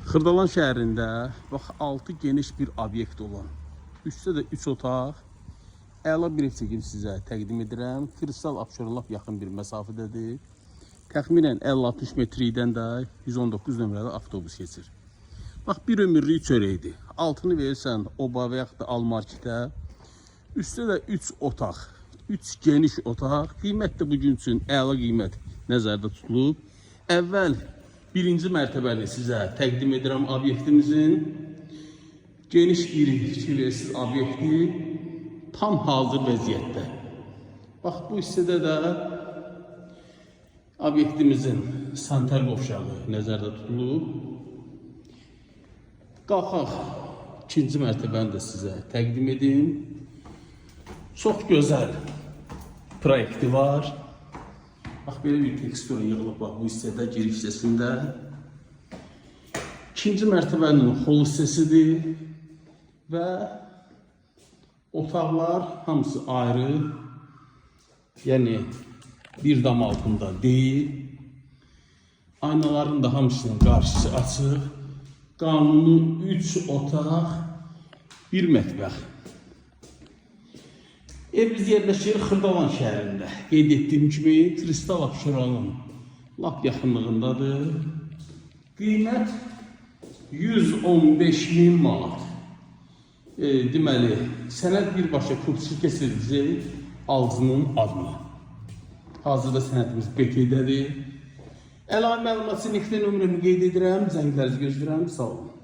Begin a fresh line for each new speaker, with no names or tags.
Xırdalan şəhərində bax 6 geniş bir obyekt olan, üstdə də 3 otaq, əla bir ev çəkib sizə təqdim edirəm. Kristal Abşeron lap yaxın bir məsafədədir. Təxminən 50-60 metrlikdən də 119 nömrəli avtobus keçir. Bax, bir ömürlük çörəkdir. Altını verirsən oba və yaxud da al marketə. Üstdə də 3 otaq, 3 geniş otaq. Qiymət də bugün üçün əla qiymət nəzərdə tutulub. Əvvəl birinci mərtəbəni sizə təqdim edirəm obyektimizin. Geniş bir kiversiz obyekti tam hazır vəziyyətdə. Bax, bu hissədə də obyektimizin sanitar qovşağı nəzərdə tutulub. Qalxaq, ikinci mərtəbəni də sizə təqdim edim. Çox gözəl proyekti var. Bax, belə bir tekstura yığılıb bu hissədə, giriş hissəsində. İkinci mərtəbənin hol hissəsidir və otaqlar hamısı ayrı, yəni bir dam altında deyil. Aynaların da hamısının qarşısı açıq. Qanuni 3 otaq, 1 mətbəx. Evimiz yerləşir Xırdalan şəhərində. Qeyd etdiyim kimi Kristal Abşeronun lap yaxınlığındadır. Qiymət 115.000 manat. Deməli, sənəd birbaşa pul keçiriləcək alıcının adına. Hazırda sənədimiz BT-dədir. Əlavə məlumat üçün nömrəmi qeyd edirəm. Zənglərinizi gözləyirəm. Sağ olun.